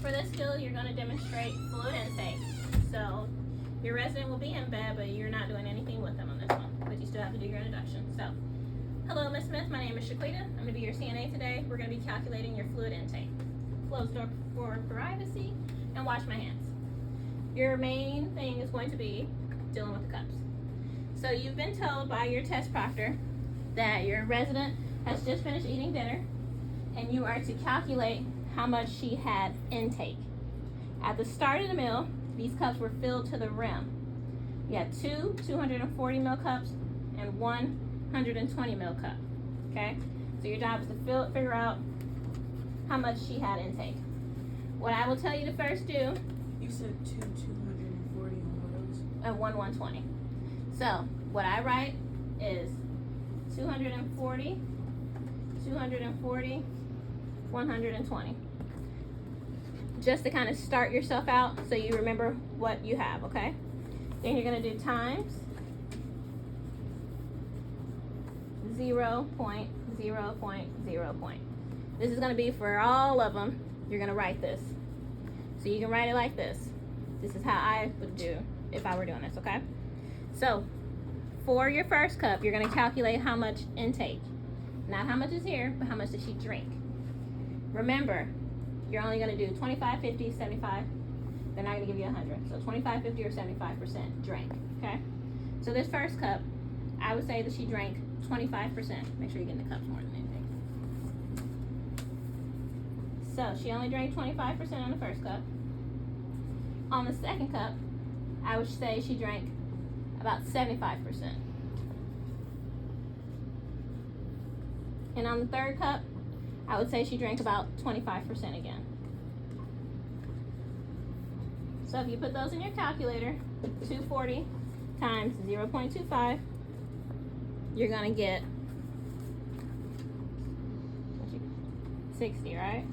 For this skill, you're going to demonstrate fluid intake. So your resident will be in bed, but you're not doing anything with them on this one. But you still have to do your introduction. So, hello, Ms. Smith. My name is Shaquita. I'm going to be your CNA today. We're going to be calculating your fluid intake. Close door for privacy and wash my hands. Your main thing is going to be dealing with the cups. So you've been told by your test proctor that your resident has just finished eating dinner and you are to calculate how much she had intake. At the start of the meal, these cups were filled to the rim. You had two 240 ml cups and one 120 ml cup. Okay? So your job is to figure out how much she had intake. What I will tell you to first do. You said two 240 and what else? And one 120. So what I write is 240, 240, 120. Just to kind of start yourself out so you remember what you have, okay? Then you're gonna do times 0.0.0. This is gonna be for all of them. You're gonna write this. So you can write it like this. This is how I would do if I were doing this, okay? So for your first cup, you're gonna calculate how much intake. Not how much is here, but how much did she drink. Remember, you're only gonna do 25, 50, 75. They're not gonna give you 100. So 25, 50, or 75% drank, okay? So this first cup, I would say that she drank 25%. Make sure you're getting the cups more than anything. So she only drank 25% on the first cup. On the second cup, I would say she drank about 75%. And on the third cup, I would say she drank about 25% again. So if you put those in your calculator, 240 times 0.25, you're gonna get 60, right?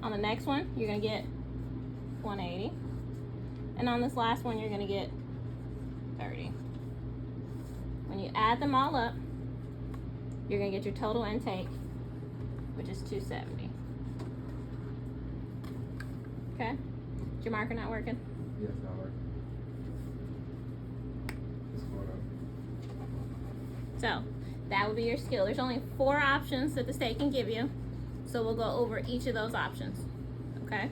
On the next one, you're gonna get 180. And on this last one, you're gonna get 30. When you add them all up, you're gonna get your total intake, which is 270. Okay? Is your marker not working? Yes, not working. It's going up. So, that would be your skill. There's only 4 options that the state can give you. So we'll go over each of those options. Okay?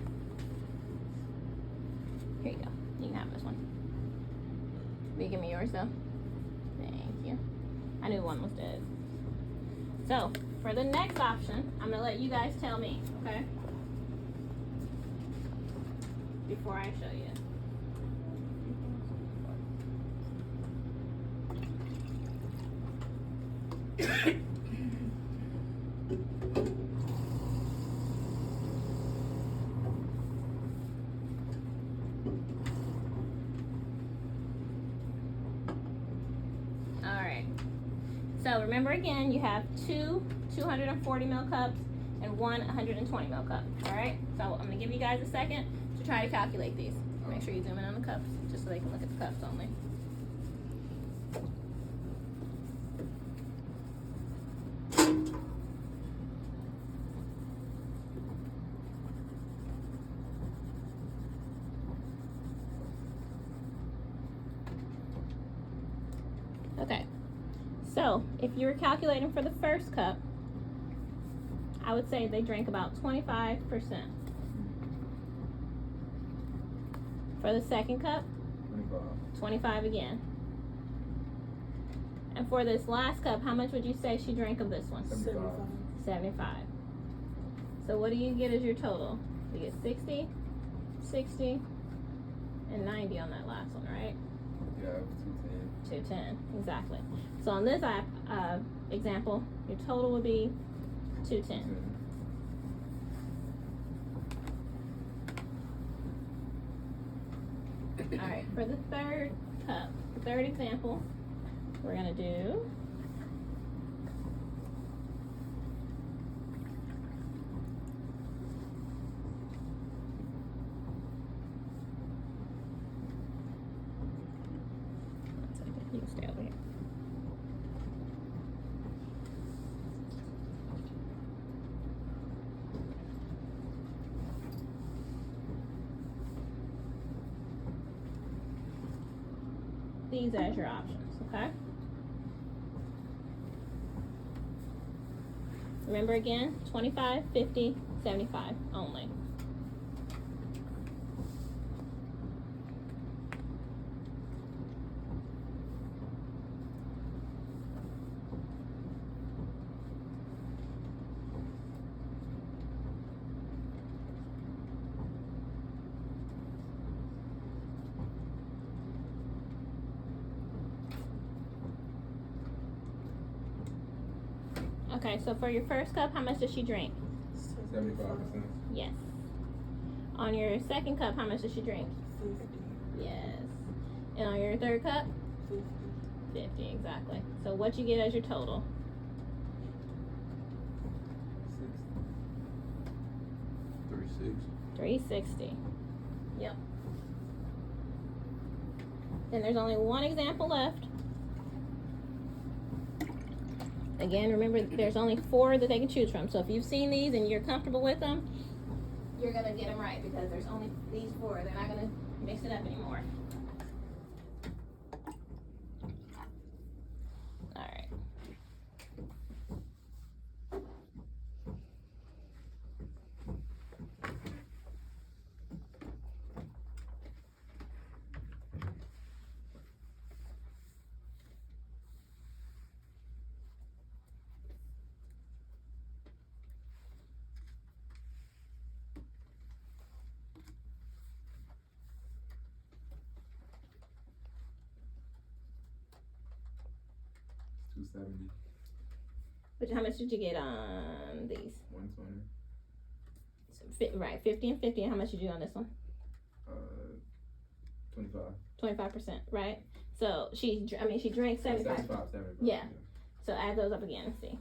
Here you go. You can have this one. Will you give me yours though? Thank you. I knew one was dead. So, for the next option, I'm gonna let you guys tell me, okay? Before I show you. Alright. So remember again, you have two 240 ml cups and one 120 ml cup. Alright? So I'm gonna give you guys a second to try to calculate these. Make sure you zoom in on the cups, just so they can look at the cups only. Okay, so if you were calculating for the first cup, I would say they drank about 25%. For the second cup, 25 again. And for this last cup, how much would you say she drank of this one? 75. So what do you get as your total? You get 60, 60, and 90 on that last one, right? Yeah, it was 210. 210, exactly. So on this example, your total would be 210. All right, for the third cup, the third example, we're gonna do you can stay over here. these as your options, okay? Remember again, 25, 50, 75 only. Okay, so for your first cup, how much does she drink? 75%. Yes. On your second cup, how much does she drink? 50. Yes. And on your third cup? 50. 50, exactly. So what you get as your total? 360. Yep. Then there's only one example left. Again, remember there's only 4 that they can choose from. So if you've seen these and you're comfortable with them, you're gonna get them right because there's only these 4. They're not gonna mix it up anymore. All right. $270. But how much did you get on these? $120. Right, 50 and 50. And how much did you do on this one? 25. 25%, right? So she drank 75. 75. Yeah. So add those up again and see.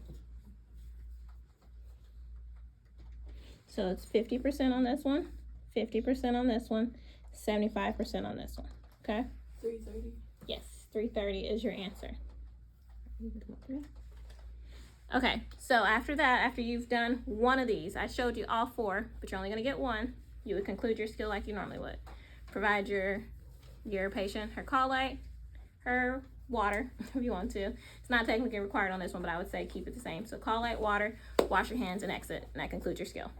So it's 50% on this one, 50% on this one, 75% on this one. Okay? 330. Yes, 330 is your answer. Okay, so after that, after you've done one of these, I showed you all 4, but you're only going to get one. You would conclude your skill like you normally would. Provide your patient her call light, her water, if you want to. It's not technically required on this one, but I would say keep it the same. So call light, water, wash your hands, and exit, and that concludes your skill.